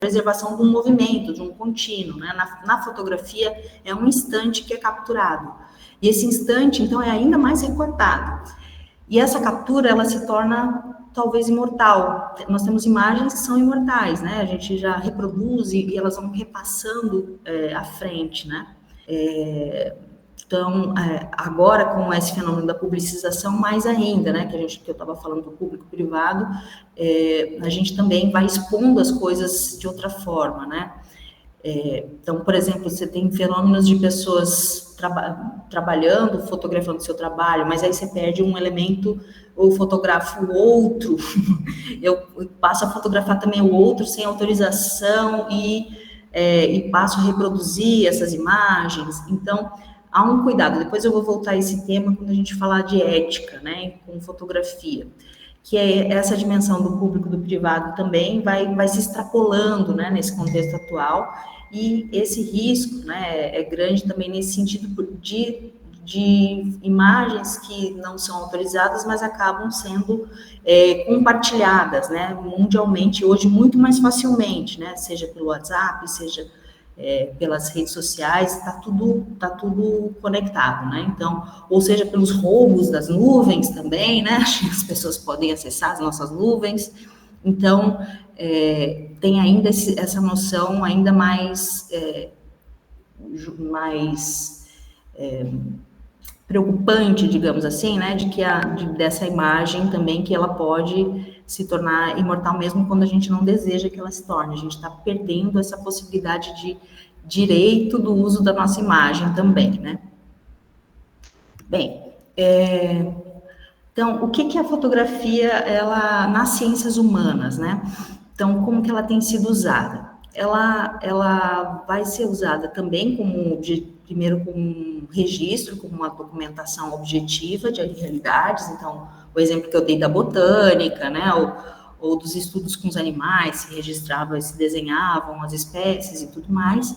preservação de um movimento, de um contínuo, né? Na fotografia é um instante que é capturado, e esse instante, então, é ainda mais recortado, e essa captura, ela se torna talvez imortal. Nós temos imagens que são imortais, né? A gente já reproduz e elas vão repassando à frente, né? Então, agora com esse fenômeno da publicização, mais ainda, né, que eu estava falando do público-privado, a gente também vai expondo as coisas de outra forma, né? Então, por exemplo, você tem fenômenos de pessoas trabalhando, fotografando seu trabalho, mas aí você perde um elemento, ou fotografo o outro, eu passo a fotografar também o outro sem autorização e passo a reproduzir essas imagens. Então, há um cuidado. Depois eu vou voltar a esse tema quando a gente falar de ética, né, com fotografia, que é essa dimensão do público, do privado também vai se extrapolando, né, nesse contexto atual, e esse risco, né, é grande também nesse sentido de imagens que não são autorizadas, mas acabam sendo compartilhadas, né, mundialmente, hoje muito mais facilmente, né, seja pelo WhatsApp, seja pelas redes sociais, está tudo conectado, né? Então, ou seja, pelos roubos das nuvens também, né? As pessoas podem acessar as nossas nuvens. Então, tem ainda essa noção ainda mais preocupante, digamos assim, né? Dessa imagem também, que ela pode se tornar imortal mesmo quando a gente não deseja que ela se torne. A gente está perdendo essa possibilidade de direito do uso da nossa imagem também, né? Bem, então, o que é a fotografia nas ciências humanas, né? Então, como que ela tem sido usada? Ela vai ser usada também primeiro como um registro, como uma documentação objetiva de realidades. Então, o exemplo que eu dei da botânica, né, ou dos estudos com os animais, se registravam e se desenhavam as espécies e tudo mais.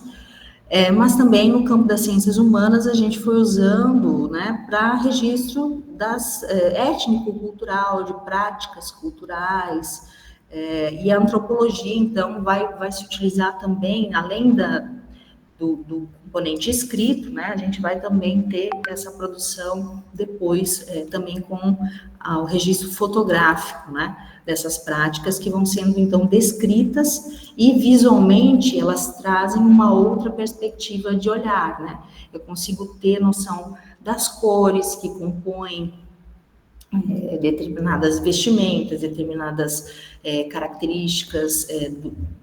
Mas também no campo das ciências humanas a gente foi usando, né, para registro étnico-cultural, de práticas culturais, e a antropologia, então, vai se utilizar também, além do componente escrito, né, a gente vai também ter essa produção depois, também com o registro fotográfico, né, dessas práticas que vão sendo, então, descritas, e visualmente elas trazem uma outra perspectiva de olhar, né, eu consigo ter noção das cores que compõem determinadas vestimentas, determinadas características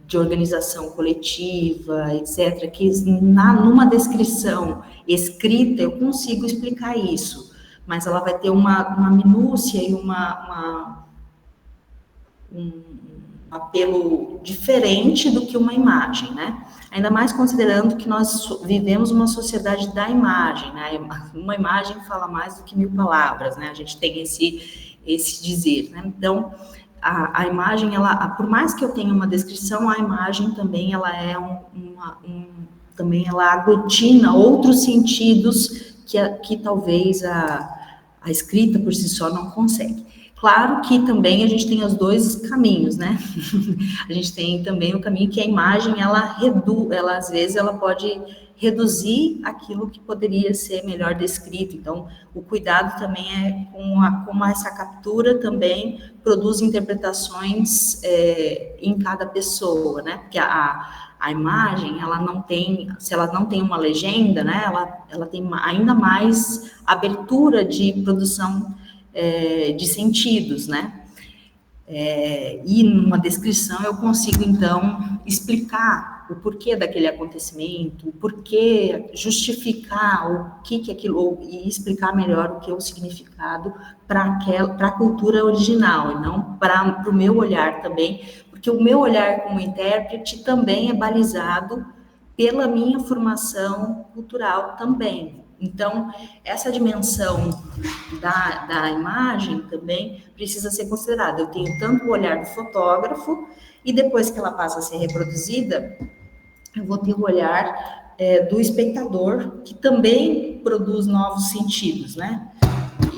de organização coletiva, etc., que numa descrição escrita eu consigo explicar isso, mas ela vai ter uma minúcia e um apelo diferente do que uma imagem, né? Ainda mais considerando que nós vivemos uma sociedade da imagem, né? Uma imagem fala mais do que 1000 palavras, né? A gente tem esse dizer, né? Então, a imagem, por mais que eu tenha uma descrição, a imagem também, ela é também ela aglutina outros sentidos que talvez a escrita por si só não consegue. Claro que também a gente tem os dois caminhos, né? A gente tem também o caminho que a imagem, ela às vezes, ela pode reduzir aquilo que poderia ser melhor descrito. Então, o cuidado também é com essa captura também produz interpretações em cada pessoa, né? Porque a imagem, ela não tem, se ela não tem uma legenda, né? Ela tem ainda mais abertura de produção de sentidos, né? E numa descrição eu consigo, então, explicar o porquê daquele acontecimento, o porquê, justificar o que aquilo, e explicar melhor o que é o significado para a cultura original, e não para o meu olhar também, porque o meu olhar como intérprete também é balizado pela minha formação cultural também. Então, essa dimensão da imagem também precisa ser considerada. Eu tenho tanto o olhar do fotógrafo, e depois que ela passa a ser reproduzida, eu vou ter o olhar do espectador, que também produz novos sentidos, né?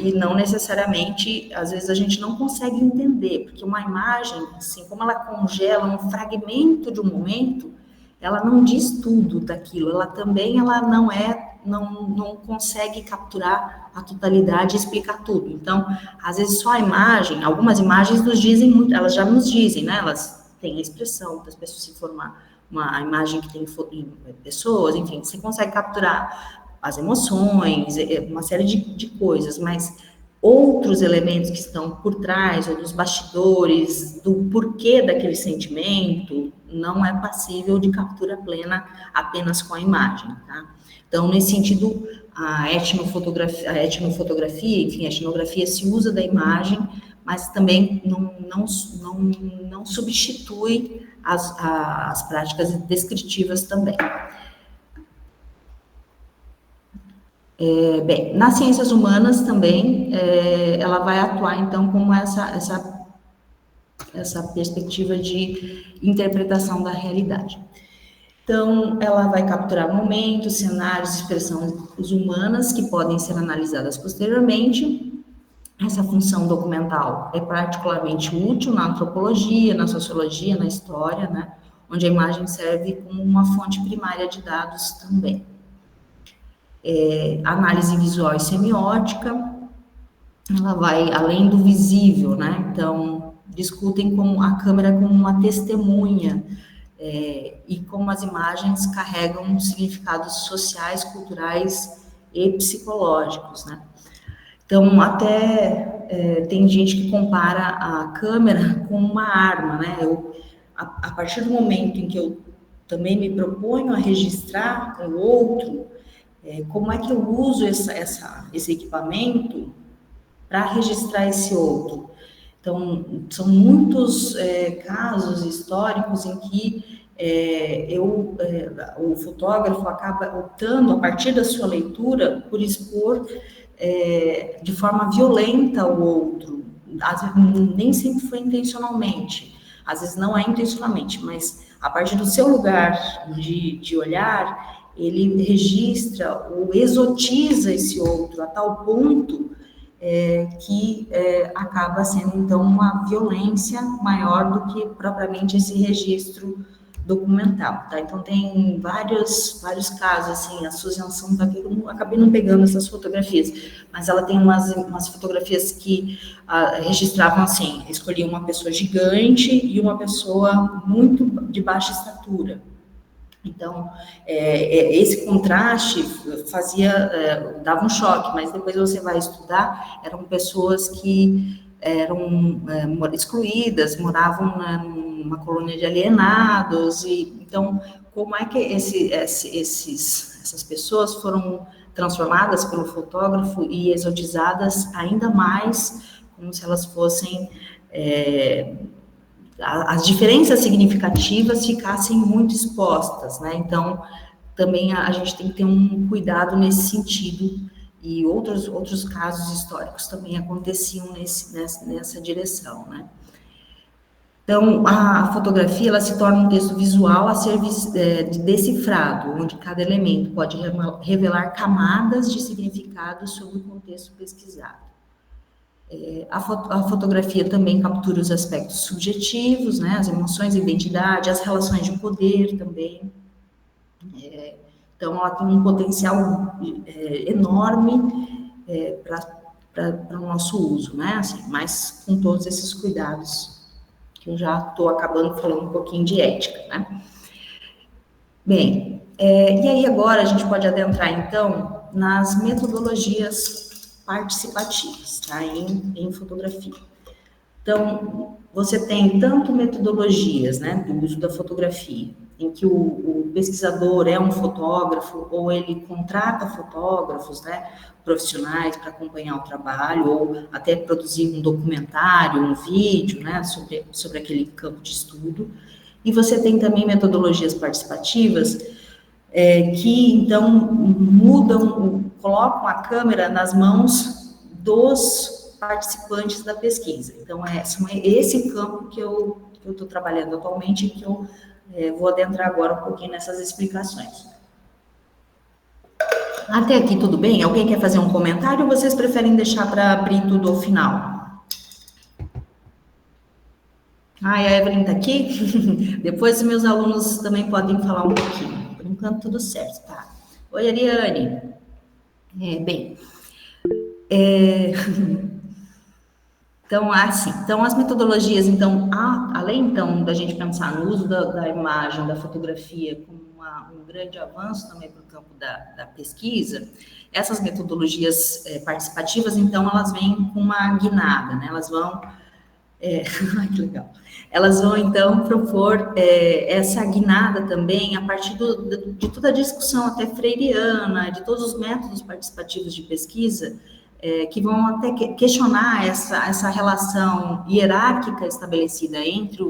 que não necessariamente, às vezes a gente não consegue entender, porque uma imagem, assim, como ela congela um fragmento de um momento, ela não diz tudo daquilo, ela não consegue capturar a totalidade e explicar tudo. Então, às vezes só a imagem, algumas imagens nos dizem muito, elas já nos dizem, né? Elas têm a expressão das pessoas, se for uma imagem que tem pessoas, enfim, você consegue capturar as emoções, uma série de coisas, mas outros elementos que estão por trás, ou dos bastidores, do porquê daquele sentimento, não é passível de captura plena apenas com a imagem, tá? Então, nesse sentido, a etnofotografia, enfim, a etnografia se usa da imagem, mas também não substitui as práticas descritivas também. Bem, nas ciências humanas também, ela vai atuar, então, como essa perspectiva de interpretação da realidade. Então, ela vai capturar momentos, cenários, expressões humanas que podem ser analisadas posteriormente. Essa função documental é particularmente útil na antropologia, na sociologia, na história, né? Onde a imagem serve como uma fonte primária de dados também. Análise visual e semiótica, ela vai além do visível, né? Então, discutem como a câmera como uma testemunha, e como as imagens carregam significados sociais, culturais e psicológicos, né? Então, até tem gente que compara a câmera com uma arma, né? A partir do momento em que eu também me proponho a registrar o outro, como é que eu uso esse equipamento para registrar esse outro? Então, são muitos casos históricos em que o fotógrafo acaba optando, a partir da sua leitura, por expor de forma violenta o outro. Às vezes, nem sempre foi intencionalmente, às vezes não é intencionalmente, mas a partir do seu lugar de olhar, ele registra ou exotiza esse outro a tal ponto que acaba sendo, então, uma violência maior do que propriamente esse registro documental, tá? Então, tem vários casos, assim, a Susan Sontag, eu acabei não pegando essas fotografias, mas ela tem umas fotografias que registravam, assim, escolhiam uma pessoa gigante e uma pessoa muito de baixa estatura. Então, esse contraste dava um choque, mas depois você vai estudar, eram pessoas que eram excluídas, moravam numa colônia de alienados, e então, como é que essas pessoas foram transformadas pelo fotógrafo e exotizadas ainda mais, como se elas fossem... as diferenças significativas ficassem muito expostas, né? Então, também a gente tem que ter um cuidado nesse sentido, e outros casos históricos também aconteciam nessa direção, né? Então, a fotografia, ela se torna um texto visual a ser decifrado, onde cada elemento pode revelar camadas de significado sobre o contexto pesquisado. A fotografia também captura os aspectos subjetivos, né, as emoções, a identidade, as relações de poder também. Então, ela tem um potencial enorme para o nosso uso, né, assim, mas com todos esses cuidados, que eu já estou acabando falando um pouquinho de ética, né. Bem, e aí agora a gente pode adentrar, então, nas metodologias participativas, tá? Em fotografia. Então, você tem tanto metodologias, né, do uso da fotografia, em que o pesquisador é um fotógrafo, ou ele contrata fotógrafos, né, profissionais para acompanhar o trabalho, ou até produzir um documentário, um vídeo, né, sobre aquele campo de estudo. E você tem também metodologias participativas que, então, colocam a câmera nas mãos dos participantes da pesquisa. Então, é esse campo que eu estou trabalhando atualmente e que eu vou adentrar agora um pouquinho nessas explicações. Até aqui tudo bem? Alguém quer fazer um comentário ou vocês preferem deixar para abrir tudo ao final? Ah, a Evelyn está aqui? Depois os meus alunos também podem falar um pouquinho. Por enquanto tudo certo, tá? Oi, Ariane. Bem, então, assim, então as metodologias, então, além então da gente pensar no uso da imagem, da fotografia como um grande avanço também para o campo da pesquisa, essas metodologias participativas, então, elas vêm com uma guinada, né? Elas vão, ai, que legal. Elas vão, então, propor essa guinada também a partir de toda a discussão até freiriana, de todos os métodos participativos de pesquisa, que vão até questionar essa relação hierárquica estabelecida entre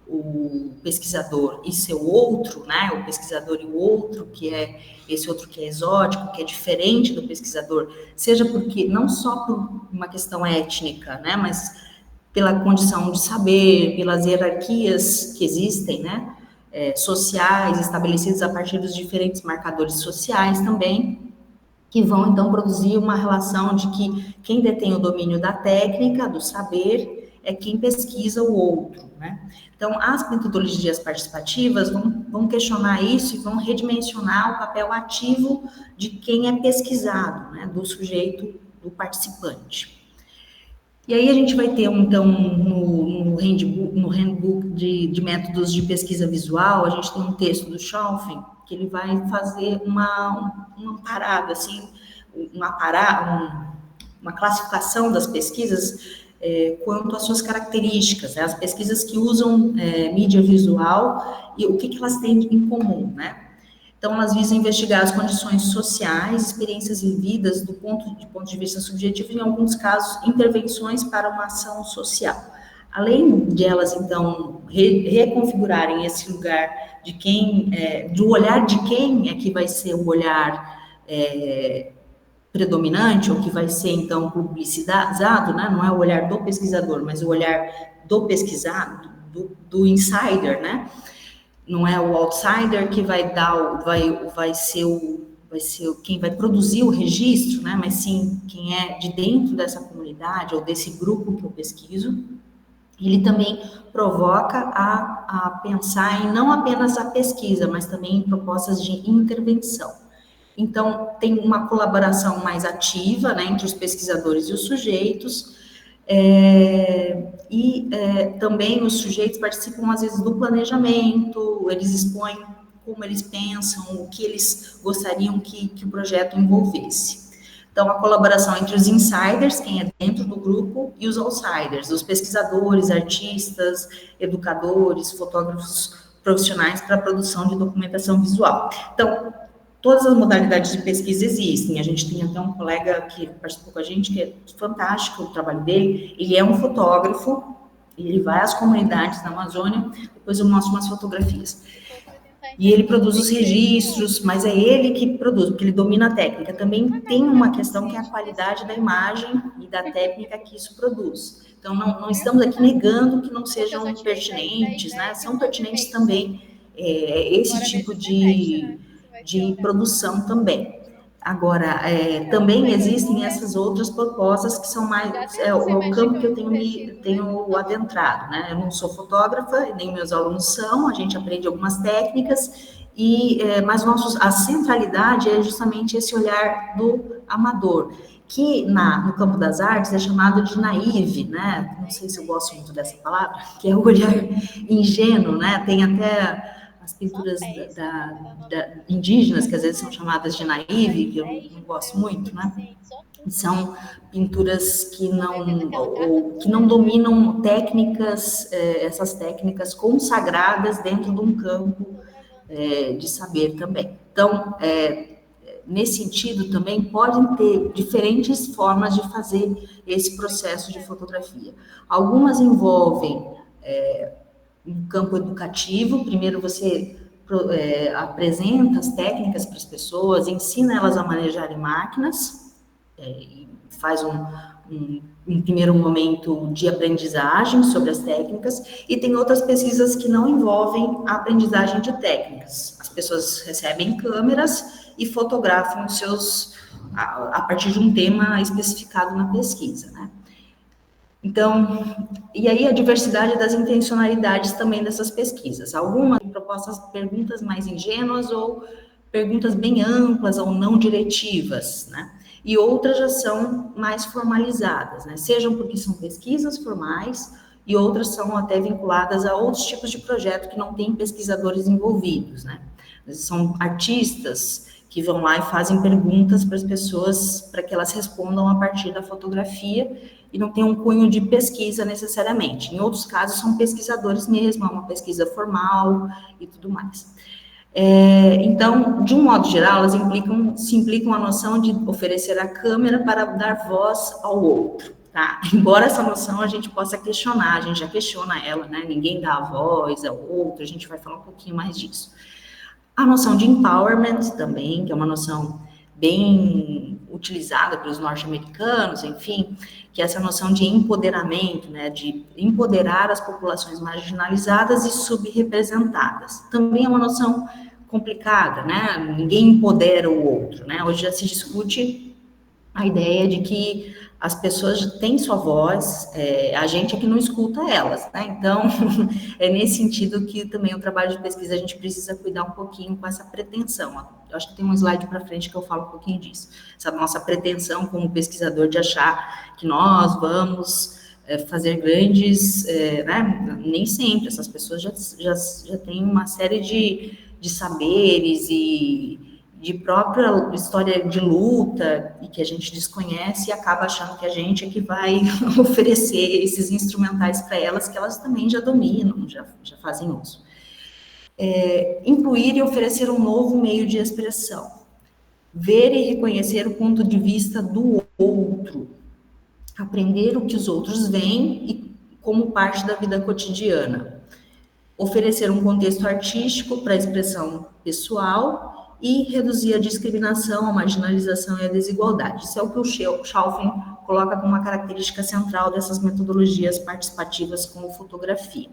o pesquisador e seu outro, né? O pesquisador e o outro, que é esse outro que é exótico, que é diferente do pesquisador, seja porque não só por uma questão étnica, né? Mas pela condição de saber, pelas hierarquias que existem, né? Sociais, estabelecidas a partir dos diferentes marcadores sociais também, que vão então produzir uma relação de que quem detém o domínio da técnica, do saber, é quem pesquisa o outro, né? Então, as metodologias participativas vão questionar isso e vão redimensionar o papel ativo de quem é pesquisado, né? Do sujeito, do participante. E aí a gente vai ter, então, no handbook de métodos de pesquisa visual, a gente tem um texto do Schaufen, que ele vai fazer uma parada, assim, uma classificação das pesquisas quanto às suas características, né? As pesquisas que usam mídia visual e o que elas têm em comum, né? Então, elas visam investigar as condições sociais, experiências vividas do ponto de vista subjetivo, e, em alguns casos, intervenções para uma ação social. Além de elas, então, reconfigurarem esse lugar de quem, do olhar de quem é que vai ser o olhar predominante, ou que vai ser, então, publicizado, né? Não é o olhar do pesquisador, mas o olhar do pesquisado, do insider, né? Não é o outsider que vai ser quem vai produzir o registro, né? Mas sim quem é de dentro dessa comunidade ou desse grupo que eu pesquiso. Ele também provoca a pensar em não apenas a pesquisa, mas também em propostas de intervenção. Então, tem uma colaboração mais ativa, né, entre os pesquisadores e os sujeitos, também os sujeitos participam, às vezes, do planejamento, eles expõem como eles pensam, o que eles gostariam que o projeto envolvesse. Então, a colaboração entre os insiders, quem é dentro do grupo, e os outsiders, os pesquisadores, artistas, educadores, fotógrafos profissionais para a produção de documentação visual. Então, todas as modalidades de pesquisa existem. A gente tem até um colega que participou com a gente, que é fantástico o trabalho dele. Ele é um fotógrafo, ele vai às comunidades da Amazônia, depois eu mostro umas fotografias. E ele produz os registros, mas é ele que produz, porque ele domina a técnica. Também tem uma questão que é a qualidade da imagem e da técnica que isso produz. Então, não estamos aqui negando que não sejam pertinentes, né? São pertinentes também esse tipo de produção também. Agora, também existem essas outras propostas que são mais o campo que eu tenho adentrado, né? Eu não sou fotógrafa, nem meus alunos são, a gente aprende algumas técnicas, mas a centralidade é justamente esse olhar do amador, que no campo das artes é chamado de naïve, né? Não sei se eu gosto muito dessa palavra, que é o olhar ingênuo, né? Tem até as pinturas indígenas, que às vezes são chamadas de naïve, que eu não gosto muito, né? São pinturas que não dominam técnicas, essas técnicas consagradas dentro de um campo de saber também. Então, nesse sentido, também podem ter diferentes formas de fazer esse processo de fotografia. Algumas envolvem um campo educativo. Primeiro você apresenta as técnicas para as pessoas, ensina elas a manejarem máquinas, faz um primeiro momento de aprendizagem sobre as técnicas, e tem outras pesquisas que não envolvem a aprendizagem de técnicas. As pessoas recebem câmeras e fotografam os seus, a partir de um tema especificado na pesquisa, né? Então, e aí a diversidade das intencionalidades também dessas pesquisas. Algumas propostas perguntas mais ingênuas ou perguntas bem amplas ou não diretivas, né? E outras já são mais formalizadas, né? Sejam porque são pesquisas formais e outras são até vinculadas a outros tipos de projeto que não têm pesquisadores envolvidos, né? São artistas que vão lá e fazem perguntas para as pessoas para que elas respondam a partir da fotografia e não tem um cunho de pesquisa necessariamente. Em outros casos são pesquisadores mesmo, é uma pesquisa formal e tudo mais. Então, de um modo geral, elas se implicam a noção de oferecer a câmera para dar voz ao outro, tá? Embora essa noção a gente possa questionar, a gente já questiona ela, né? Ninguém dá a voz ao outro, a gente vai falar um pouquinho mais disso. A noção de empowerment também, que é uma noção bem utilizada pelos norte-americanos, enfim, que é essa noção de empoderamento, né, de empoderar as populações marginalizadas e subrepresentadas. Também é uma noção complicada, né? Ninguém empodera o outro, né? Hoje já se discute a ideia de que as pessoas têm sua voz, a gente é que não escuta elas, né? Então, é nesse sentido que também o trabalho de pesquisa a gente precisa cuidar um pouquinho com essa pretensão. Eu acho que tem um slide para frente que eu falo um pouquinho disso. Essa nossa pretensão como pesquisador de achar que nós vamos fazer grandes, né? Nem sempre, essas pessoas já têm uma série de saberes e de própria história de luta e que a gente desconhece e acaba achando que a gente é que vai oferecer esses instrumentais para elas que elas também já dominam, já fazem uso. Incluir e oferecer um novo meio de expressão. Ver e reconhecer o ponto de vista do outro. Aprender o que os outros veem e como parte da vida cotidiana. Oferecer um contexto artístico para a expressão pessoal e reduzir a discriminação, a marginalização e a desigualdade. Isso é o que o Schalfen coloca como uma característica central dessas metodologias participativas com fotografia.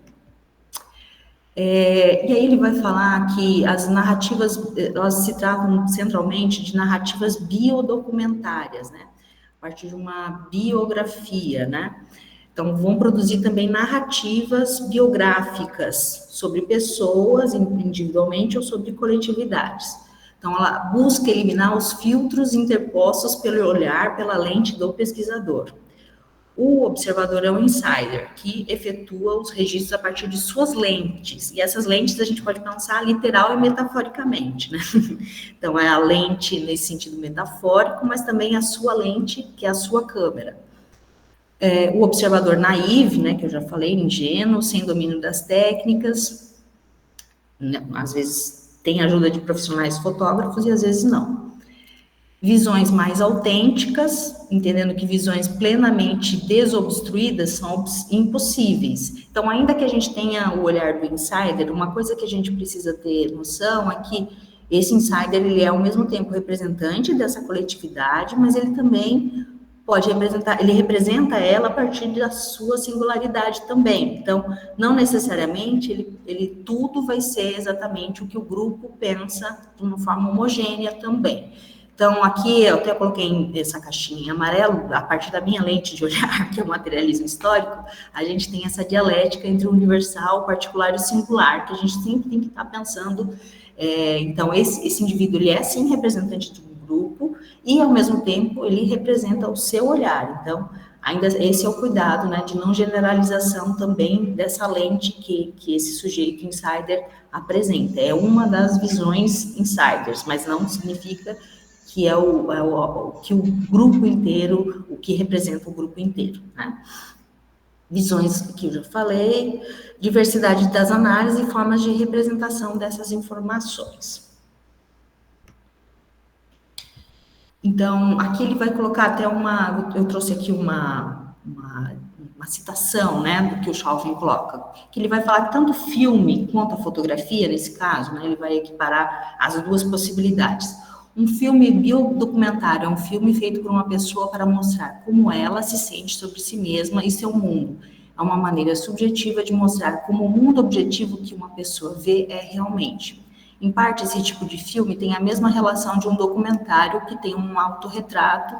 E aí ele vai falar que as narrativas, elas se tratam centralmente de narrativas biodocumentárias, né? A partir de uma biografia, né? Então, vão produzir também narrativas biográficas sobre pessoas individualmente ou sobre coletividades. Então, ela busca eliminar os filtros interpostos pelo olhar, pela lente do pesquisador. O observador é um insider, que efetua os registros a partir de suas lentes. E essas lentes a gente pode pensar literal e metaforicamente, né? Então, é a lente nesse sentido metafórico, mas também a sua lente, que é a sua câmera. O observador naive, né, que eu já falei, ingênuo, sem domínio das técnicas, né, às vezes tem ajuda de profissionais fotógrafos e às vezes não. Visões mais autênticas, entendendo que visões plenamente desobstruídas são impossíveis. Então, ainda que a gente tenha o olhar do insider, uma coisa que a gente precisa ter noção é que esse insider, ele é ao mesmo tempo representante dessa coletividade, mas ele também pode representar, ele representa ela a partir da sua singularidade também. Então, não necessariamente ele tudo vai ser exatamente o que o grupo pensa de uma forma homogênea também. Então, aqui eu até coloquei essa caixinha em amarelo, a partir da minha lente de olhar, que é o materialismo histórico, a gente tem essa dialética entre o universal, o particular e o singular, que a gente sempre tem que estar pensando. Então, esse indivíduo, ele é sim representante de um grupo, e ao mesmo tempo ele representa o seu olhar. Então, ainda esse é o cuidado, né, de não generalização também dessa lente que esse sujeito insider apresenta. É uma das visões insiders, mas não significa que que o grupo inteiro, o que representa o grupo inteiro, né? Visões que eu já falei, diversidade das análises e formas de representação dessas informações. Então, aqui ele vai colocar até eu trouxe aqui uma citação, né, do que o Schalfen coloca, que ele vai falar que tanto o filme quanto a fotografia, nesse caso, né, ele vai equiparar as duas possibilidades. Um filme biodocumentário é um filme feito por uma pessoa para mostrar como ela se sente sobre si mesma e seu mundo. É uma maneira subjetiva de mostrar como o mundo objetivo que uma pessoa vê é realmente. Em parte, esse tipo de filme tem a mesma relação de um documentário que tem um autorretrato,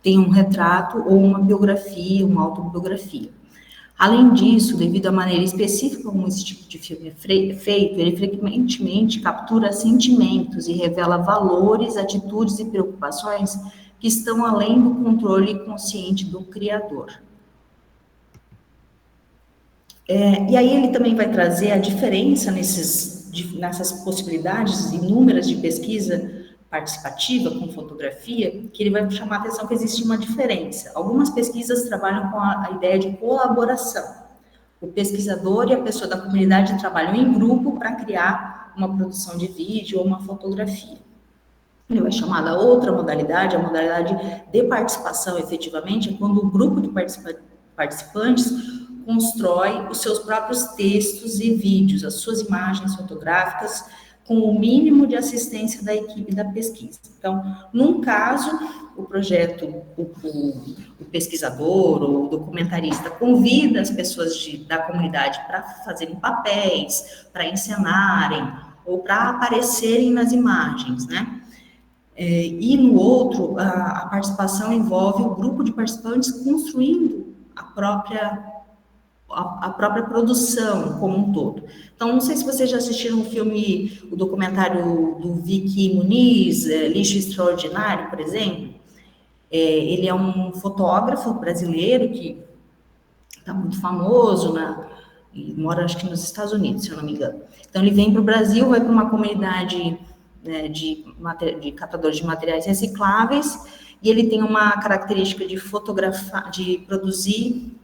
tem um retrato ou uma biografia, uma autobiografia. Além disso, devido à maneira específica como esse tipo de filme é feito, ele frequentemente captura sentimentos e revela valores, atitudes e preocupações que estão além do controle consciente do criador. E aí ele também vai trazer a diferença nessas possibilidades inúmeras de pesquisa participativa com fotografia, que ele vai chamar a atenção que existe uma diferença. Algumas pesquisas trabalham com a ideia de colaboração. O pesquisador e a pessoa da comunidade trabalham em grupo para criar uma produção de vídeo ou uma fotografia. Ele vai chamar da outra modalidade, a modalidade de participação, efetivamente, é quando o grupo de participantes constrói os seus próprios textos e vídeos, as suas imagens fotográficas, com o mínimo de assistência da equipe da pesquisa. Então, num caso, o projeto, o pesquisador ou o documentarista convida as pessoas da comunidade para fazerem papéis, para encenarem ou para aparecerem nas imagens, né? E no outro, a participação envolve o grupo de participantes construindo a própria produção como um todo. Então, não sei se vocês já assistiram o documentário do Vicky Muniz, Lixo Extraordinário, por exemplo. Ele é um fotógrafo brasileiro que está muito famoso, e mora, acho que nos Estados Unidos, se eu não me engano. Então, ele vem para o Brasil, vai para uma comunidade de catadores de materiais recicláveis, e ele tem uma característica de fotografar, de produzir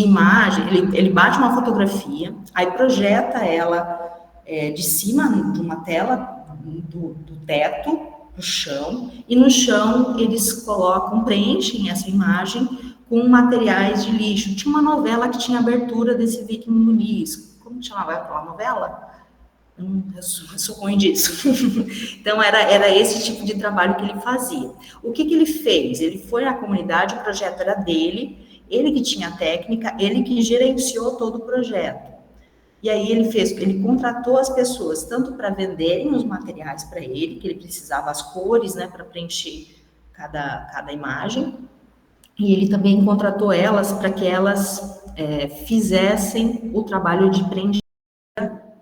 imagem. Ele bate uma fotografia, aí projeta ela de cima de uma tela do teto para o chão, e no chão eles preenchem essa imagem com materiais de lixo. Tinha uma novela que tinha abertura desse Vicky Muniz. Como chamava aquela novela? Eu suponho disso. Então, era esse tipo de trabalho que ele fazia. O que ele fez? Ele foi à comunidade, o projeto era dele, ele que tinha a técnica, ele que gerenciou todo o projeto. E aí ele contratou as pessoas, tanto para venderem os materiais para ele, que ele precisava as cores, né, para preencher cada imagem, e ele também contratou elas para que elas fizessem o trabalho de preenchimento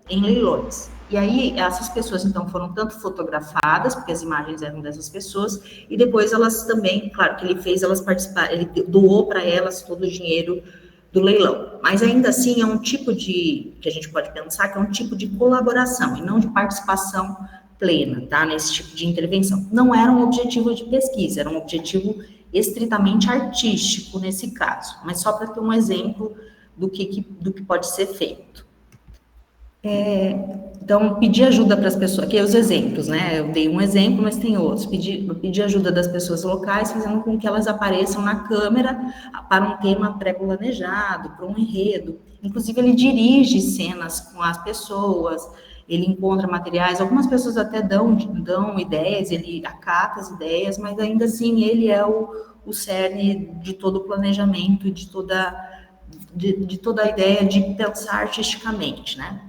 em leilões. E aí, essas pessoas, então, foram tanto fotografadas, porque as imagens eram dessas pessoas, e depois elas também, claro, que ele fez elas participarem, ele doou para elas todo o dinheiro do leilão. Mas ainda assim, é um tipo que a gente pode pensar que é um tipo de colaboração, e não de participação plena, tá? Nesse tipo de intervenção. Não era um objetivo de pesquisa, era um objetivo estritamente artístico nesse caso, mas só para ter um exemplo do que pode ser feito. Então, pedir ajuda para as pessoas, aqui é os exemplos, né? Eu dei um exemplo, mas tem outros. Pedir ajuda das pessoas locais, fazendo com que elas apareçam na câmera para um tema pré-planejado, para um enredo. Inclusive, ele dirige cenas com as pessoas, ele encontra materiais, algumas pessoas até dão ideias, ele acata as ideias, mas ainda assim ele é o cerne de todo o planejamento, de toda a ideia de pensar artisticamente, né?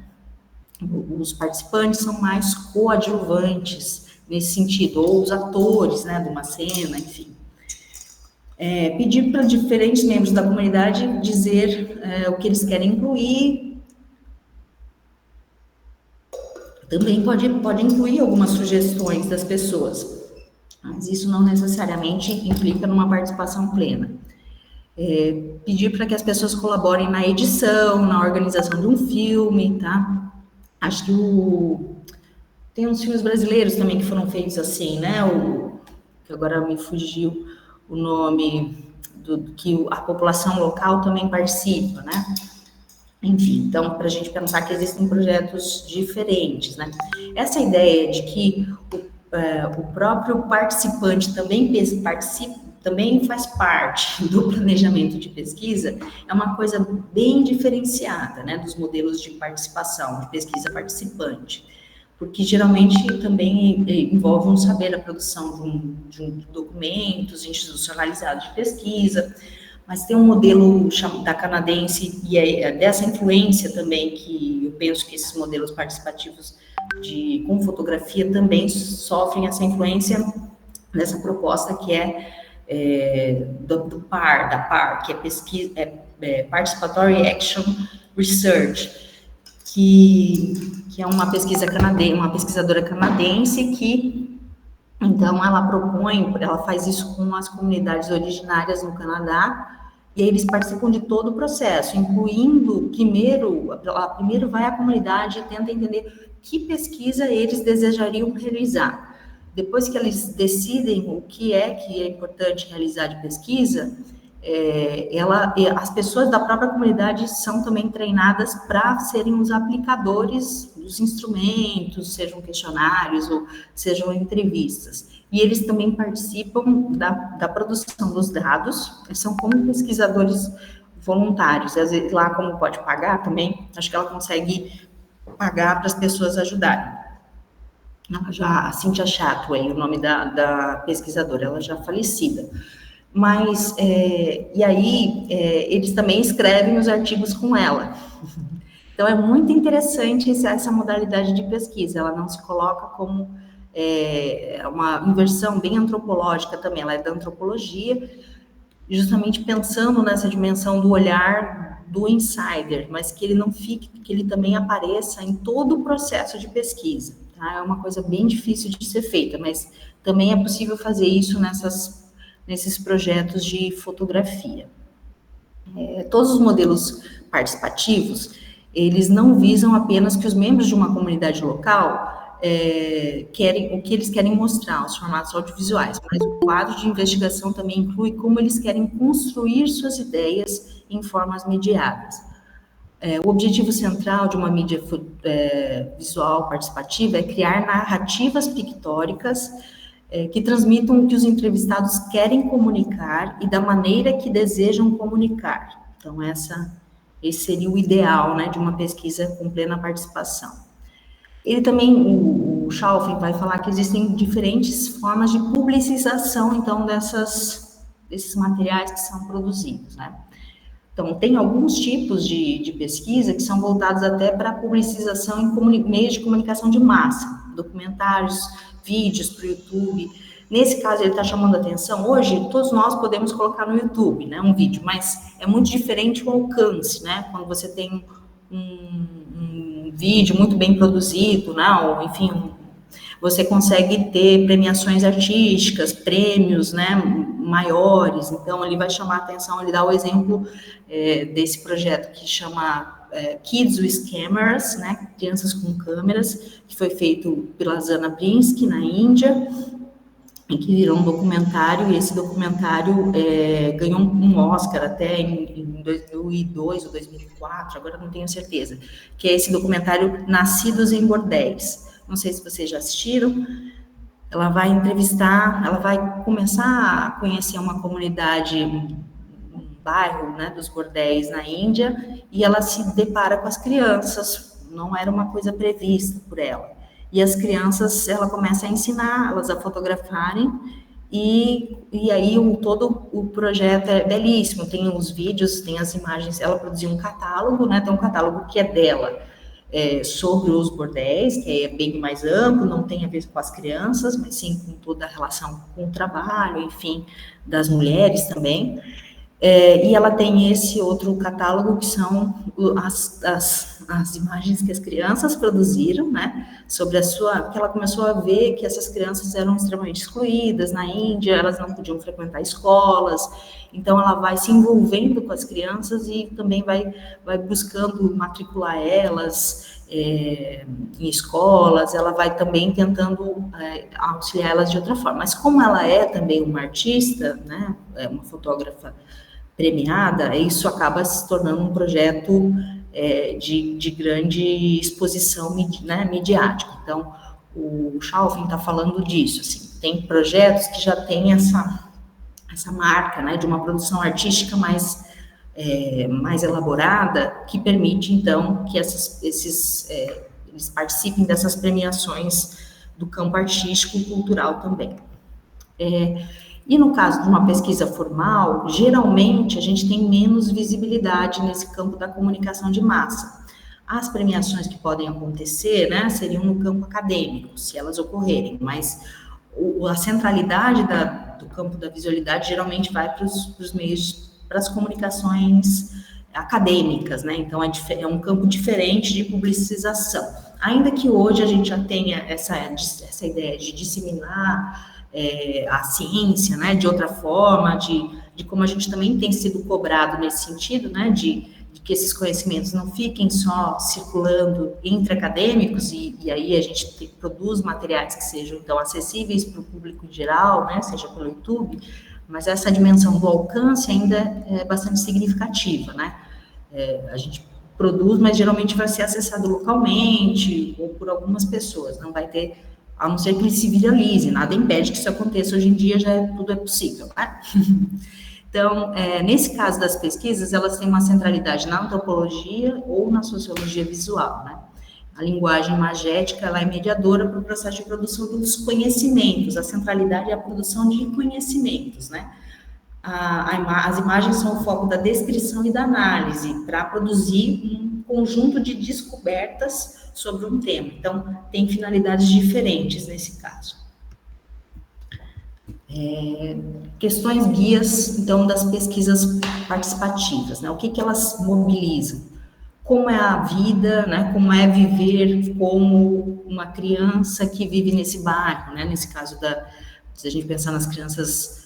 Os participantes são mais coadjuvantes nesse sentido, ou os atores, né, de uma cena, enfim. Pedir para diferentes membros da comunidade dizer o que eles querem incluir. Também pode incluir algumas sugestões das pessoas, mas isso não necessariamente implica numa participação plena. Pedir para que as pessoas colaborem na edição, na organização de um filme, tá? Acho que tem uns filmes brasileiros também que foram feitos assim, né? Que agora me fugiu o nome, que a população local também participa, né? Enfim, então, para a gente pensar que existem projetos diferentes, né? Essa ideia de que o próprio participante também faz parte do planejamento de pesquisa, é uma coisa bem diferenciada, né, dos modelos de participação, de pesquisa participante. porque geralmente também envolve um saber a produção de documentos institucionalizados de pesquisa, mas tem um modelo da canadense, e é dessa influência também que eu penso que esses modelos participativos com fotografia também sofrem essa influência nessa proposta que do PAR, que é pesquisa, Participatory Action Research, que é uma pesquisa canadense, uma pesquisadora canadense que, então, ela faz isso com as comunidades originárias no Canadá, e aí eles participam de todo o processo, incluindo, primeiro vai à comunidade e tenta entender que pesquisa eles desejariam realizar. Depois que eles decidem o que é importante realizar de pesquisa, as pessoas da própria comunidade são também treinadas para serem os aplicadores dos instrumentos, sejam questionários ou sejam entrevistas. E eles também participam da produção dos dados, eles são como pesquisadores voluntários. Às vezes, lá, como pode pagar também, acho que ela consegue pagar para as pessoas ajudarem. A Cynthia Chatway, o nome da pesquisadora, ela já falecida. Mas, e aí, eles também escrevem os artigos com ela. Então, é muito interessante essa modalidade de pesquisa, ela não se coloca como uma inversão bem antropológica também, ela é da antropologia, justamente pensando nessa dimensão do olhar do insider, mas que ele não fique, que ele também apareça em todo o processo de pesquisa, tá? É uma coisa bem difícil de ser feita, mas também é possível fazer isso nesses projetos de fotografia. Todos os modelos participativos, eles não visam apenas que os membros de uma comunidade local o que eles querem mostrar, os formatos audiovisuais, mas o quadro de investigação também inclui como eles querem construir suas ideias em formas mediadas. O objetivo central de uma mídia visual participativa é criar narrativas pictóricas que transmitam o que os entrevistados querem comunicar e da maneira que desejam comunicar. Então, esse seria o ideal, né, de uma pesquisa com plena participação. Ele também, o Schalfen, vai falar que existem diferentes formas de publicização, então, desses materiais que são produzidos, né? Então, tem alguns tipos de pesquisa que são voltados até para a publicização em meios de comunicação de massa, documentários, vídeos para o YouTube. Nesse caso, ele está chamando a atenção. Hoje, todos nós podemos colocar no YouTube, né, um vídeo, mas é muito diferente o alcance, né? Quando você tem um vídeo muito bem produzido, né? Ou, enfim, você consegue ter premiações artísticas, prêmios, né, maiores. Então, ele vai chamar a atenção, ele dá o exemplo desse projeto que chama Kids with Cameras, né, crianças com câmeras, que foi feito pela Zana Brinsky, na Índia, em que virou um documentário, e esse documentário ganhou um Oscar até em 2002 ou 2004, agora não tenho certeza, que é esse documentário Nascidos em Bordéis. Não sei se vocês já assistiram. Ela vai entrevistar, ela vai começar a conhecer uma comunidade, um bairro, né, dos bordéis na Índia, e ela se depara com as crianças, não era uma coisa prevista por ela. E as crianças, ela começa a ensinar elas a fotografarem, e aí todo o projeto é belíssimo, tem os vídeos, tem as imagens, ela produziu um catálogo, né, tem um catálogo que é dela, sobre os bordéis, que é bem mais amplo, não tem a ver com as crianças, mas sim com toda a relação com o trabalho, enfim, das mulheres também. E ela tem esse outro catálogo que são as imagens que as crianças produziram, né, sobre que ela começou a ver que essas crianças eram extremamente excluídas na Índia, elas não podiam frequentar escolas, então ela vai se envolvendo com as crianças e também vai buscando matricular elas em escolas, ela vai também tentando auxiliar elas de outra forma, mas como ela é também uma artista, né, uma fotógrafa premiada, isso acaba se tornando um projeto de grande exposição, né, midiática. Então, o Schalfen está falando disso, assim, tem projetos que já têm essa marca, né, de uma produção artística mais elaborada, que permite, então, que esses eles participem dessas premiações do campo artístico e cultural também. E no caso de uma pesquisa formal, geralmente a gente tem menos visibilidade nesse campo da comunicação de massa. As premiações que podem acontecer, né, seriam no campo acadêmico, se elas ocorrerem, mas a centralidade do campo da visualidade geralmente vai para os meios, para as comunicações acadêmicas, né? Então é um campo diferente de publicização. Ainda que hoje a gente já tenha essa ideia de disseminar a ciência, né, de outra forma, de como a gente também tem sido cobrado nesse sentido, né, de que esses conhecimentos não fiquem só circulando entre acadêmicos, e aí a gente produz materiais que sejam, então, acessíveis para o público em geral, né, seja pelo YouTube, mas essa dimensão do alcance ainda é bastante significativa, né, a gente produz, mas geralmente vai ser acessado localmente, ou por algumas pessoas, não vai ter, a não ser que ele se viralize, nada impede que isso aconteça, hoje em dia tudo é possível, né? Então, nesse caso das pesquisas, elas têm uma centralidade na antropologia ou na sociologia visual, né? A linguagem imagética, ela é mediadora para o processo de produção dos conhecimentos, a centralidade é a produção de conhecimentos, né? As imagens são o foco da descrição e da análise, para produzir um conjunto de descobertas sobre um tema. Então, tem finalidades diferentes nesse caso. Questões guias, então, das pesquisas participativas, né? O que elas mobilizam? Como é a vida, né? Como é viver como uma criança que vive nesse bairro, né? Nesse caso, se a gente pensar nas crianças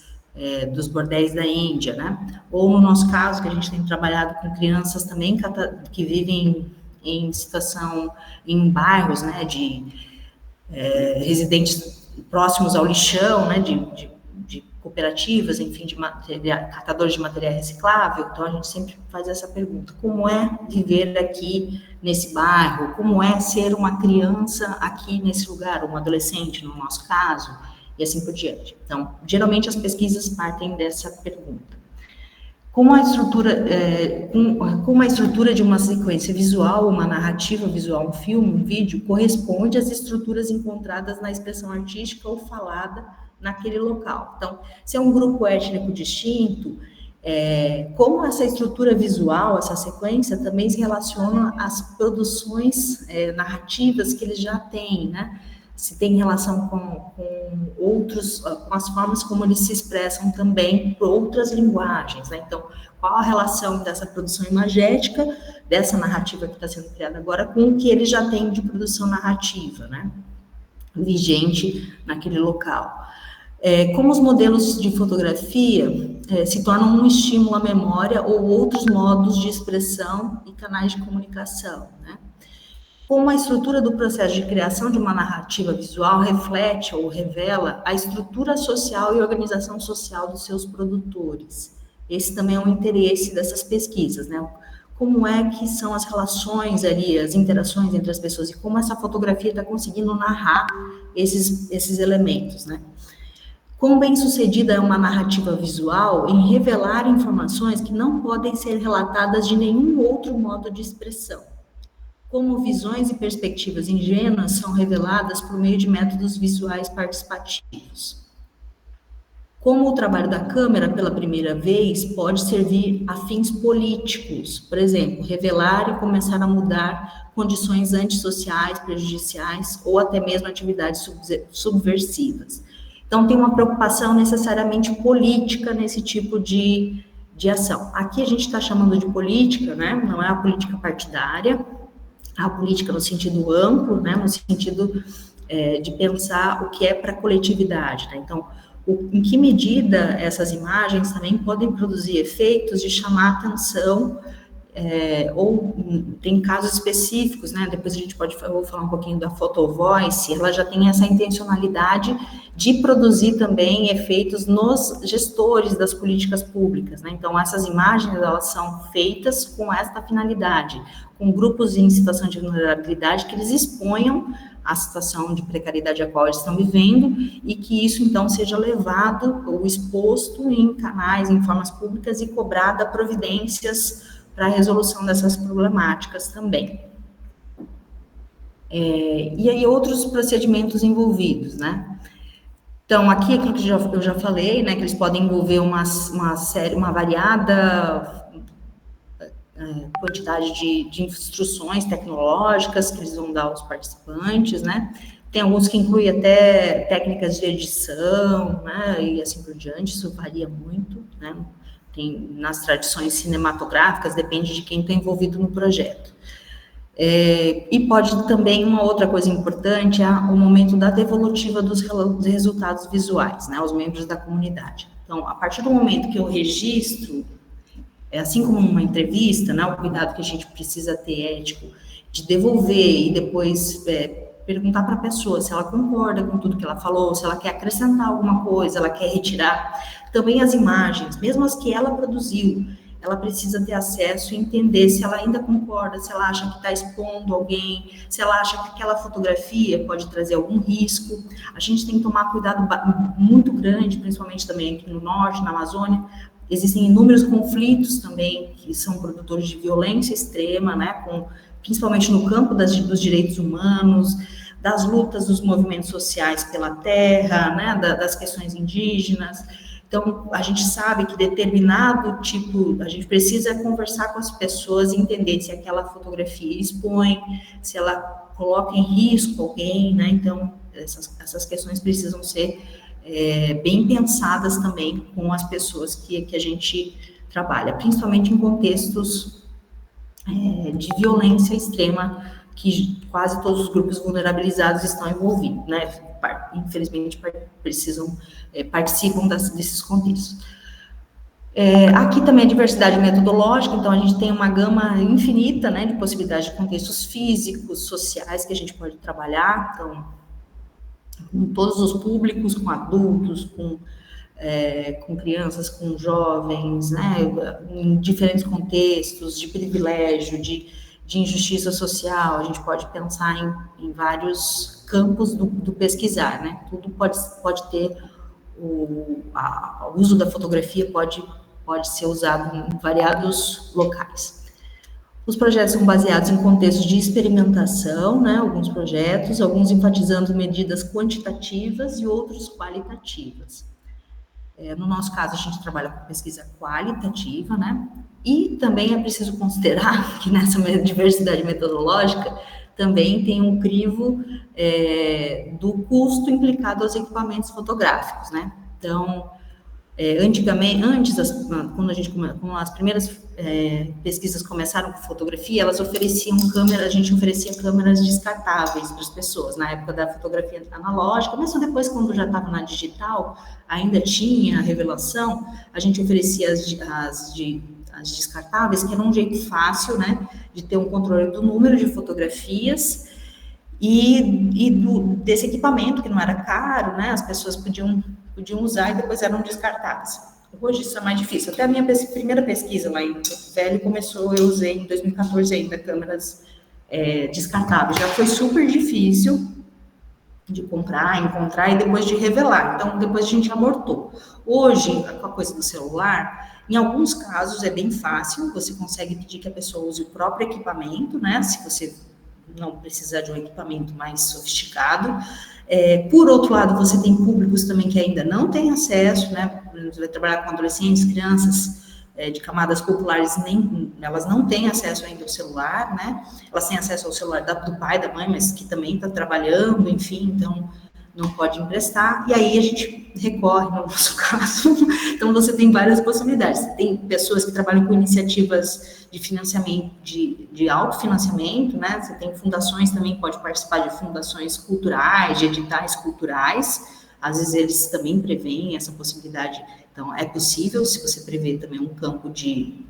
dos bordéis da Índia, né? Ou no nosso caso, que a gente tem trabalhado com crianças também que vivem em situação, em bairros, né? De residentes próximos ao lixão, né? De cooperativas, enfim, catadores de material reciclável. Então, a gente sempre faz essa pergunta: como é viver aqui nesse bairro? Como é ser uma criança aqui nesse lugar, um adolescente, no nosso caso, e assim por diante. Então, geralmente as pesquisas partem dessa pergunta. Como a estrutura de uma sequência visual, uma narrativa visual, um filme, um vídeo, corresponde às estruturas encontradas na expressão artística ou falada naquele local. Então, se é um grupo étnico distinto, como essa estrutura visual, essa sequência, também se relaciona às produções narrativas que eles já têm, né? Se tem relação com as formas como eles se expressam também por outras linguagens, né? Então, qual a relação dessa produção imagética, dessa narrativa que está sendo criada agora, com o que eles já têm de produção narrativa, né? Vigente naquele local. Como os modelos de fotografia se tornam um estímulo à memória ou outros modos de expressão e canais de comunicação, né? Como a estrutura do processo de criação de uma narrativa visual reflete ou revela a estrutura social e organização social dos seus produtores. Esse também é um interesse dessas pesquisas, né? Como é que são as relações ali, as interações entre as pessoas, e como essa fotografia está conseguindo narrar esses elementos, né? Quão bem-sucedida é uma narrativa visual em revelar informações que não podem ser relatadas de nenhum outro modo de expressão. Como visões e perspectivas ingênuas são reveladas por meio de métodos visuais participativos. Como o trabalho da câmera pela primeira vez pode servir a fins políticos, por exemplo, revelar e começar a mudar condições antissociais, prejudiciais ou até mesmo atividades subversivas. Então, tem uma preocupação necessariamente política nesse tipo de ação. Aqui a gente está chamando de política, né? Não é a política partidária, a política no sentido amplo, né, no sentido de pensar o que é para a coletividade, né? Então, em que medida essas imagens também podem produzir efeitos de chamar atenção, ou tem casos específicos, né? Depois eu vou falar um pouquinho da photovoice, ela já tem essa intencionalidade de produzir também efeitos nos gestores das políticas públicas, né? Então, essas imagens, elas são feitas com esta finalidade, com grupos em situação de vulnerabilidade, que eles exponham a situação de precariedade a qual eles estão vivendo, e que isso, então, seja levado ou exposto em canais, em formas públicas, e cobrada providências para a resolução dessas problemáticas também. E aí outros procedimentos envolvidos, né? Então, aqui aquilo que eu já falei, né, que eles podem envolver uma variada quantidade de instruções tecnológicas que eles vão dar aos participantes, né? Tem alguns que incluem até técnicas de edição, né, e assim por diante, isso varia muito, né? Tem, nas tradições cinematográficas, depende de quem está envolvido no projeto. E pode também, uma outra coisa importante, é o momento da devolutiva dos resultados visuais, né, aos membros da comunidade. Então, a partir do momento que eu registro, assim como uma entrevista, né, o cuidado que a gente precisa ter ético, de devolver e depois perguntar para a pessoa se ela concorda com tudo que ela falou, se ela quer acrescentar alguma coisa, ela quer retirar. Também as imagens, mesmo as que ela produziu, ela precisa ter acesso e entender se ela ainda concorda, se ela acha que está expondo alguém, se ela acha que aquela fotografia pode trazer algum risco. A gente tem que tomar cuidado muito grande, principalmente também aqui no norte, na Amazônia. Existem inúmeros conflitos também que são produtores de violência extrema, né, principalmente no campo dos direitos humanos, das lutas dos movimentos sociais pela terra, né, das questões indígenas. Então, a gente sabe que determinado tipo, a gente precisa conversar com as pessoas e entender se aquela fotografia expõe, se ela coloca em risco alguém, né? Então, essas questões precisam ser bem pensadas também com as pessoas que a gente trabalha, principalmente em contextos de violência extrema, que quase todos os grupos vulnerabilizados estão envolvidos, né? Infelizmente, participam desses contextos. Aqui também a diversidade metodológica, então a gente tem uma gama infinita, né, de possibilidades de contextos físicos, sociais que a gente pode trabalhar, então, com todos os públicos, com adultos, com crianças, com jovens, né, em diferentes contextos, de privilégio, de injustiça social. A gente pode pensar em vários campos do pesquisar, né? Tudo pode ter o uso da fotografia pode ser usado em variados locais. Os projetos são baseados em contextos de experimentação, né? Alguns projetos, alguns enfatizando medidas quantitativas e outros qualitativas. No nosso caso, a gente trabalha com pesquisa qualitativa, né? E também é preciso considerar que nessa diversidade metodológica também tem um crivo do custo implicado aos equipamentos fotográficos, né? Então, quando as primeiras pesquisas começaram com fotografia, a gente oferecia câmeras descartáveis para as pessoas, na época da fotografia analógica, mas só depois, quando já estava na digital, ainda tinha a revelação, a gente oferecia as descartáveis, que era um jeito fácil, né, de ter um controle do número de fotografias e desse equipamento, que não era caro, né, as pessoas podiam usar e depois eram descartadas. Hoje isso é mais difícil. Até a minha primeira pesquisa lá em Porto Velho começou, eu usei em 2014 ainda câmeras descartáveis. Já foi super difícil de encontrar e depois de revelar. Então, depois a gente amortou. Hoje, com a coisa do celular, em alguns casos é bem fácil, você consegue pedir que a pessoa use o próprio equipamento, né? Se você não precisar de um equipamento mais sofisticado. Por outro lado, você tem públicos também que ainda não têm acesso, né? Você vai trabalhar com adolescentes, crianças de camadas populares, elas não têm acesso ainda ao celular, né? Elas têm acesso ao celular do pai, da mãe, mas que também está trabalhando, enfim, então não pode emprestar. E aí a gente recorre, no nosso caso. Então você tem várias possibilidades. Tem pessoas que trabalham com iniciativas de financiamento, de autofinanciamento, né? Você tem fundações também, pode participar de fundações culturais, de editais culturais. Às vezes eles também preveem essa possibilidade. Então, é possível, se você prevê também um campo de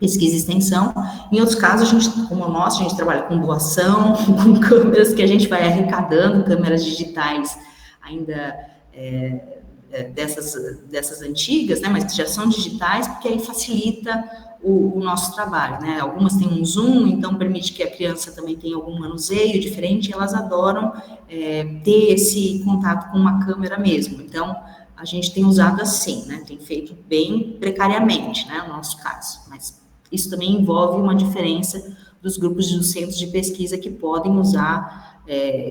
pesquisa e extensão. Em outros casos, como o nosso, a gente trabalha com doação, com câmeras que a gente vai arrecadando, câmeras digitais ainda dessas antigas, né, mas que já são digitais, porque aí facilita o nosso trabalho, né? Algumas têm um zoom, então permite que a criança também tenha algum manuseio diferente, elas adoram ter esse contato com uma câmera mesmo. Então, a gente tem usado assim, né? Tem feito bem precariamente, né? No nosso caso, mas isso também envolve uma diferença dos grupos dos centros de pesquisa que podem usar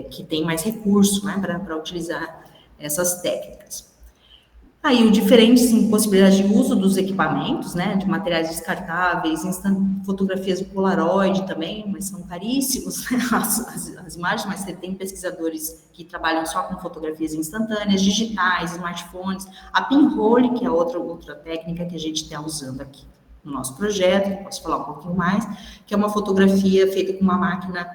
que tem mais recurso, né, para utilizar essas técnicas. Aí, diferentes possibilidades de uso dos equipamentos, né, de materiais descartáveis, fotografias de Polaroid também, mas são caríssimos, né, as imagens, mas você tem pesquisadores que trabalham só com fotografias instantâneas, digitais, smartphones, a pinhole, que é outra técnica que a gente está usando aqui no nosso projeto, que posso falar um pouquinho mais, que é uma fotografia feita com uma máquina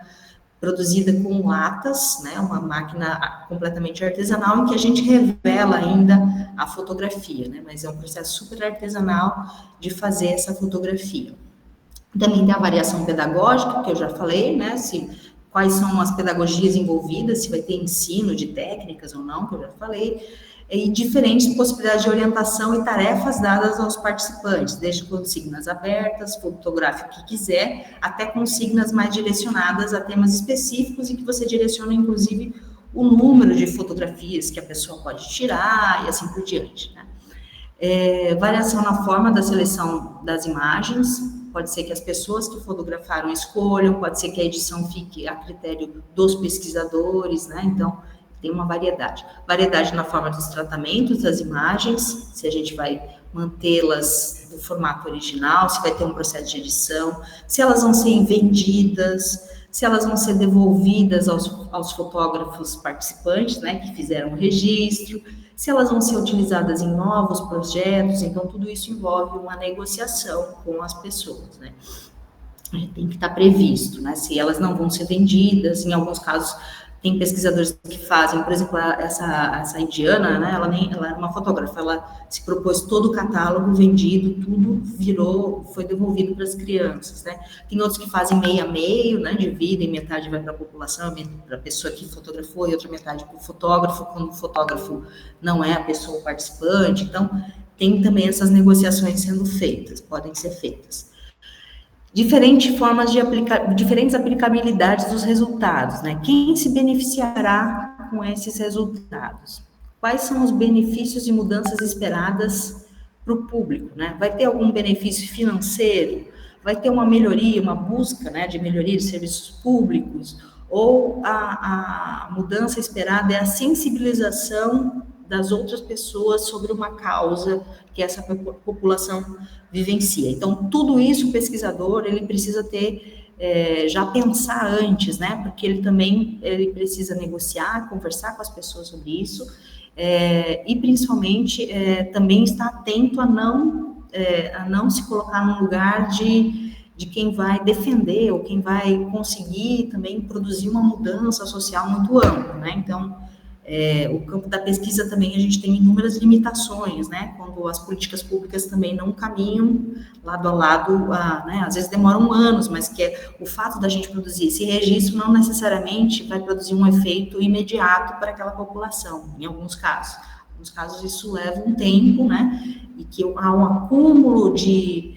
produzida com latas, né, uma máquina completamente artesanal, em que a gente revela ainda a fotografia, né, mas é um processo super artesanal de fazer essa fotografia. Também tem a variação pedagógica, que eu já falei, né, quais são as pedagogias envolvidas, se vai ter ensino de técnicas ou não, que eu já falei, e diferentes possibilidades de orientação e tarefas dadas aos participantes, desde consignas abertas, fotografe o que quiser, até consignas mais direcionadas a temas específicos e que você direciona, inclusive, o número de fotografias que a pessoa pode tirar e assim por diante, né? Variação na forma da seleção das imagens, pode ser que as pessoas que fotografaram escolham, pode ser que a edição fique a critério dos pesquisadores, né? Então, tem uma variedade. Variedade na forma dos tratamentos das imagens, se a gente vai mantê-las no formato original, se vai ter um processo de edição, se elas vão ser vendidas, se elas vão ser devolvidas aos fotógrafos participantes, né, que fizeram o registro, se elas vão ser utilizadas em novos projetos, então tudo isso envolve uma negociação com as pessoas, né. A gente tem que estar previsto, né, se elas não vão ser vendidas, em alguns casos tem pesquisadores que fazem, por exemplo, essa indiana, né, ela é uma fotógrafa, ela se propôs todo o catálogo vendido, tudo foi devolvido para as crianças, né. Tem outros que fazem meio a meio, né, dividem, metade vai para a população, para a pessoa que fotografou, e outra metade para o fotógrafo, quando o fotógrafo não é a pessoa participante. Então, tem também essas negociações sendo feitas, podem ser feitas. Diferentes formas de diferentes aplicabilidades dos resultados, né? Quem se beneficiará com esses resultados? Quais são os benefícios e mudanças esperadas para o público, né? Vai ter algum benefício financeiro? Vai ter uma melhoria, uma busca, né, de melhoria de serviços públicos? Ou a mudança esperada é a sensibilização das outras pessoas sobre uma causa que essa população vivencia? Então, tudo isso o pesquisador, ele precisa ter, já pensar antes, né, porque ele precisa negociar, conversar com as pessoas sobre isso, e principalmente também estar atento a não se colocar num lugar de quem vai defender ou quem vai conseguir também produzir uma mudança social muito ampla, né. Então, o campo da pesquisa também a gente tem inúmeras limitações, né, quando as políticas públicas também não caminham lado a lado, né, às vezes demoram anos, mas que o fato da gente produzir esse registro não necessariamente vai produzir um efeito imediato para aquela população, em alguns casos. Em alguns casos isso leva um tempo, né, e que há um acúmulo de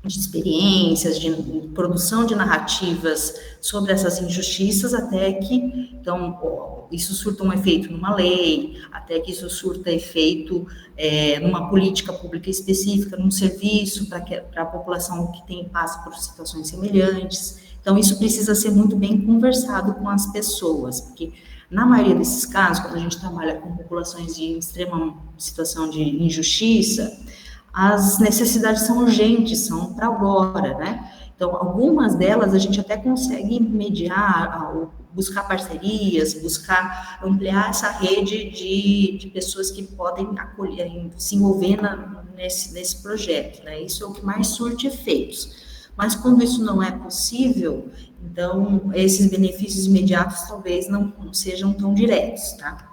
experiências, de produção de narrativas sobre essas injustiças, até que, então, isso surta um efeito numa lei, até que isso surta efeito numa política pública específica, num serviço para a população que passa por situações semelhantes. Então, isso precisa ser muito bem conversado com as pessoas, porque na maioria desses casos, quando a gente trabalha com populações em extrema situação de injustiça, as necessidades são urgentes, são para agora, né? Então, algumas delas a gente até consegue mediar, buscar parcerias, buscar ampliar essa rede de pessoas que podem acolher, se envolver nesse projeto, né? Isso é o que mais surte efeitos. Mas quando isso não é possível, então, esses benefícios imediatos talvez não sejam tão diretos, tá?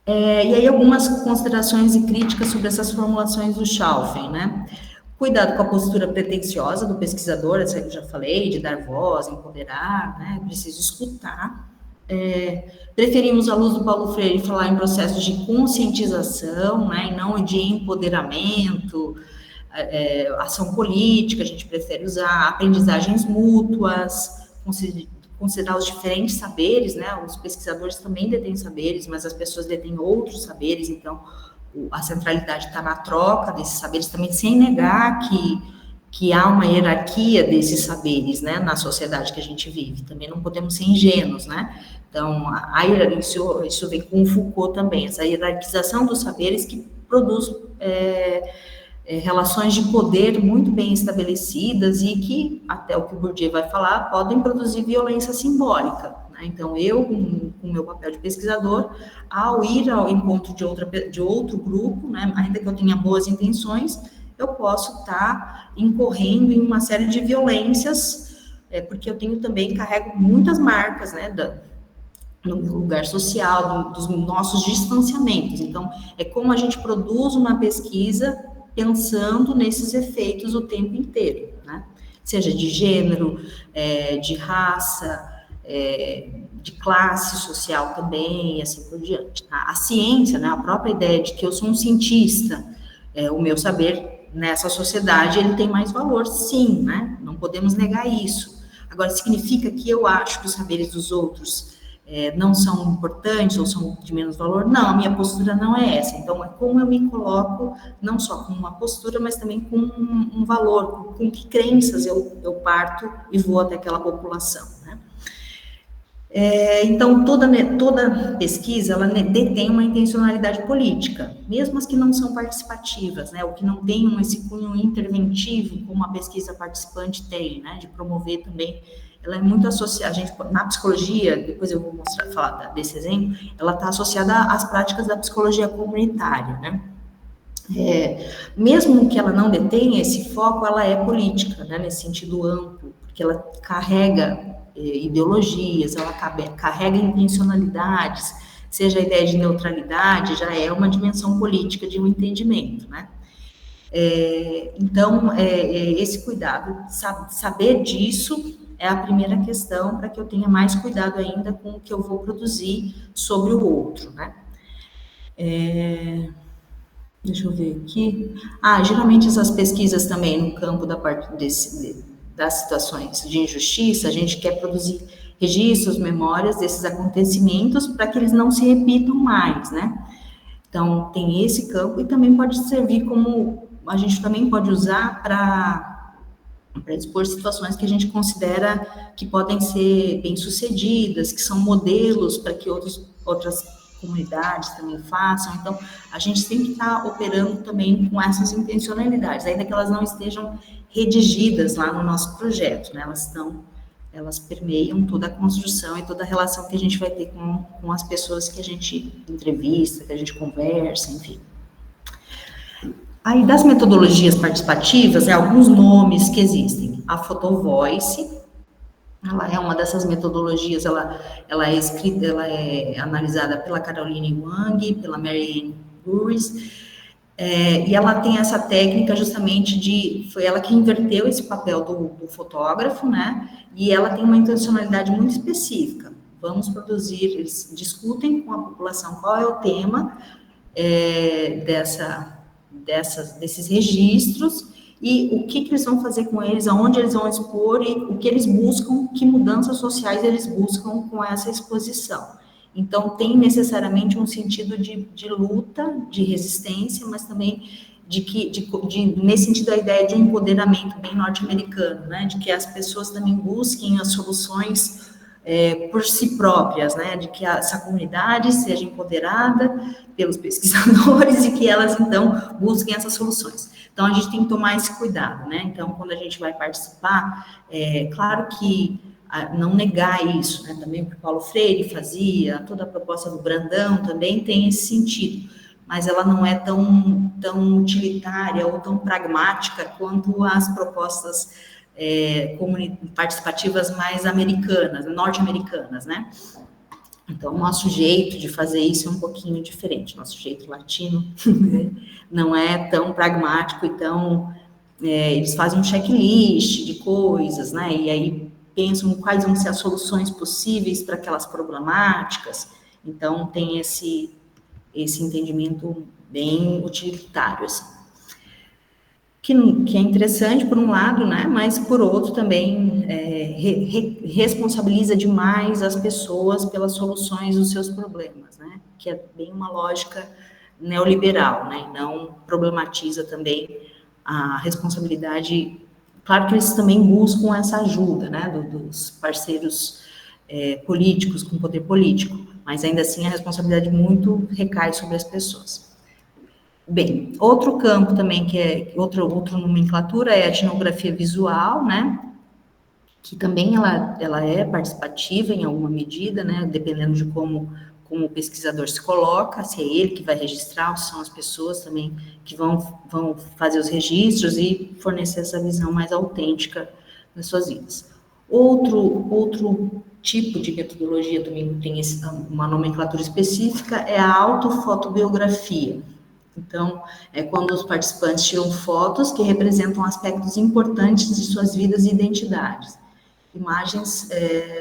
E aí algumas considerações e críticas sobre essas formulações do Schauffen, né? Cuidado com a postura pretensiosa do pesquisador, essa que eu já falei, de dar voz, empoderar, né? Preciso escutar. Preferimos, à luz do Paulo Freire, falar em processos de conscientização, né? E não de empoderamento, ação política, a gente prefere usar aprendizagens mútuas, considerar os diferentes saberes, né? Os pesquisadores também detêm saberes, mas as pessoas detêm outros saberes, então a centralidade está na troca desses saberes também, sem negar que há uma hierarquia desses saberes, né, na sociedade que a gente vive. Também não podemos ser ingênuos, né? Então, isso vem com o Foucault também, essa hierarquização dos saberes que produz relações de poder muito bem estabelecidas e que, até o que o Bourdieu vai falar, podem produzir violência simbólica. Né? Então, eu, com o meu papel de pesquisador, ao ir ao encontro de outro grupo, né, ainda que eu tenha boas intenções, eu posso estar incorrendo em uma série de violências, porque eu carrego muitas marcas, né, no lugar social, dos nossos distanciamentos. Então, é como a gente produz uma pesquisa pensando nesses efeitos o tempo inteiro, né? Seja de gênero, de raça, de classe social também, e assim por diante. Tá? A ciência, né, a própria ideia de que eu sou um cientista, o meu saber nessa sociedade, ele tem mais valor, sim, né? Não podemos negar isso. Agora, significa que eu acho que os saberes dos outros não são importantes ou são de menos valor? Não, a minha postura não é essa. Então, é como eu me coloco, não só com uma postura, mas também com um valor, com que crenças eu parto e vou até aquela população, né? Então, toda pesquisa, ela detém uma intencionalidade política, mesmo as que não são participativas, né, ou que não tenham esse cunho interventivo, como a pesquisa participante tem, né, de promover também, ela é muito associada, na psicologia, depois eu vou falar desse exemplo, ela está associada às práticas da psicologia comunitária, né. Mesmo que ela não detenha esse foco, ela é política, né, nesse sentido amplo, porque ela carrega ideologias, ela carrega intencionalidades, seja a ideia de neutralidade, já é uma dimensão política de um entendimento, né? Então, esse cuidado, saber disso é a primeira questão para que eu tenha mais cuidado ainda com o que eu vou produzir sobre o outro, né? Deixa eu ver aqui. Geralmente essas pesquisas também no campo da parte das situações de injustiça, a gente quer produzir registros, memórias desses acontecimentos para que eles não se repitam mais, né? Então, tem esse campo e também pode servir como, a gente também pode usar para expor situações que a gente considera que podem ser bem-sucedidas, que são modelos para que outras comunidades também façam. Então, a gente tem que estar operando também com essas intencionalidades, ainda que elas não estejam redigidas lá no nosso projeto, né? Elas permeiam toda a construção e toda a relação que a gente vai ter com as pessoas que a gente entrevista, que a gente conversa, enfim. Aí, das metodologias participativas, alguns nomes que existem. A Photovoice, ela é uma dessas metodologias, ela é analisada pela Caroline Wang, pela Marianne Burris, e ela tem essa técnica justamente foi ela que inverteu esse papel do fotógrafo, né? E ela tem uma intencionalidade muito específica. Vamos produzir, eles discutem com a população qual é o tema desses registros e o que eles vão fazer com eles, aonde eles vão expor e o que eles buscam, que mudanças sociais eles buscam com essa exposição. Então, tem necessariamente um sentido de luta, de resistência, mas também nesse sentido, a ideia de um empoderamento bem norte-americano, né? De que as pessoas também busquem as soluções por si próprias, né? De que essa comunidade seja empoderada pelos pesquisadores e que elas, então, busquem essas soluções. Então, a gente tem que tomar esse cuidado, né? Então, quando a gente vai participar, claro que não negar isso, né? Também o que o Paulo Freire fazia, toda a proposta do Brandão também tem esse sentido, mas ela não é tão utilitária ou tão pragmática quanto as propostas participativas mais americanas, norte-americanas, né? Então, o nosso jeito de fazer isso é um pouquinho diferente, nosso jeito latino não é tão pragmático, então eles fazem um checklist de coisas, né? E aí pensam quais vão ser as soluções possíveis para aquelas problemáticas. Então, tem esse entendimento bem utilitário, assim. Que é interessante, por um lado, né? Mas, por outro, também responsabiliza demais as pessoas pelas soluções dos seus problemas, né? Que é bem uma lógica neoliberal, né? E não problematiza também a responsabilidade Claro que eles também buscam essa ajuda, né, dos parceiros políticos, com poder político, mas ainda assim a responsabilidade muito recai sobre as pessoas. Bem, outro campo também que é outra nomenclatura é a etnografia visual, né, que também ela é participativa em alguma medida, né, dependendo de como o pesquisador se coloca, se é ele que vai registrar, ou se são as pessoas também que vão fazer os registros e fornecer essa visão mais autêntica das suas vidas. Outro tipo de metodologia também tem uma nomenclatura específica, é a autofotobiografia. Então, é quando os participantes tiram fotos que representam aspectos importantes de suas vidas e identidades. Imagens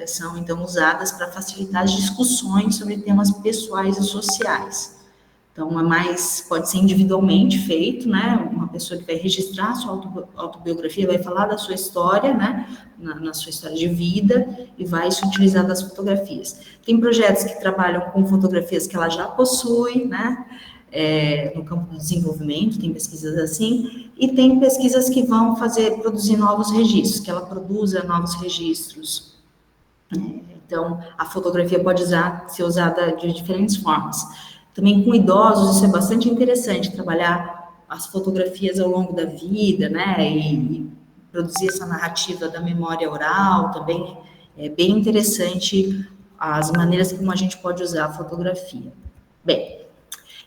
são, então, usadas para facilitar as discussões sobre temas pessoais e sociais. Então, pode ser individualmente feito, né? Uma pessoa que vai registrar a sua autobiografia, vai falar da sua história, né? Na sua história de vida, e vai se utilizar das fotografias. Tem projetos que trabalham com fotografias que ela já possui, né? No campo do desenvolvimento, tem pesquisas assim, e tem pesquisas que vão produzir novos registros, que ela produza novos registros. Então, a fotografia pode ser usada de diferentes formas. Também com idosos, isso é bastante interessante, trabalhar as fotografias ao longo da vida, né, e produzir essa narrativa da memória oral também. É bem interessante as maneiras como a gente pode usar a fotografia. Bem,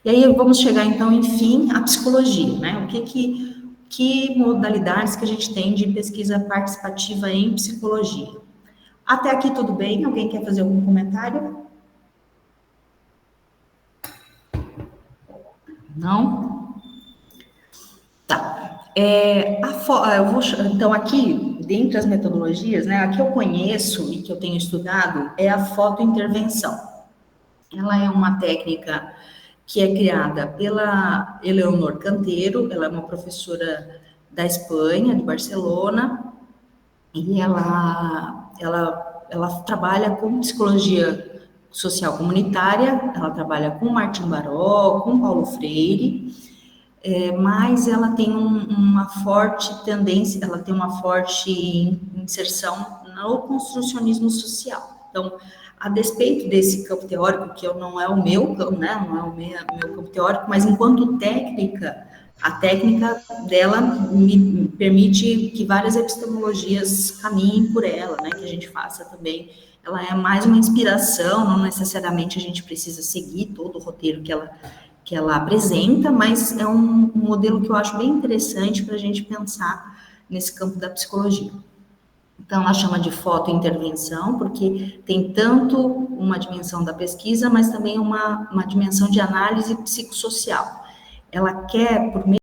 e aí vamos chegar, então, enfim, à psicologia, né? Que modalidades que a gente tem de pesquisa participativa em psicologia? Até aqui tudo bem? Alguém quer fazer algum comentário? Não? Tá. Então, aqui, dentre as metodologias, né, a que eu conheço e que eu tenho estudado é a fotointervenção. Ela é uma técnica que é criada pela Eleonor Canteiro, ela é uma professora da Espanha, de Barcelona, e ela trabalha com psicologia social comunitária, ela trabalha com Martim Baró, com Paulo Freire, mas ela tem uma forte tendência, ela tem uma forte inserção no construcionismo social. Então, a despeito desse campo teórico, que não é o meu campo, né, não é o meu campo teórico, mas enquanto técnica, a técnica dela me permite que várias epistemologias caminhem por ela, né, que a gente faça também. Ela é mais uma inspiração, não necessariamente a gente precisa seguir todo o roteiro que ela apresenta, mas é um modelo que eu acho bem interessante para a gente pensar nesse campo da psicologia. Então, ela chama de fotointervenção, porque tem tanto uma dimensão da pesquisa, mas também uma dimensão de análise psicossocial. Ela quer, por meio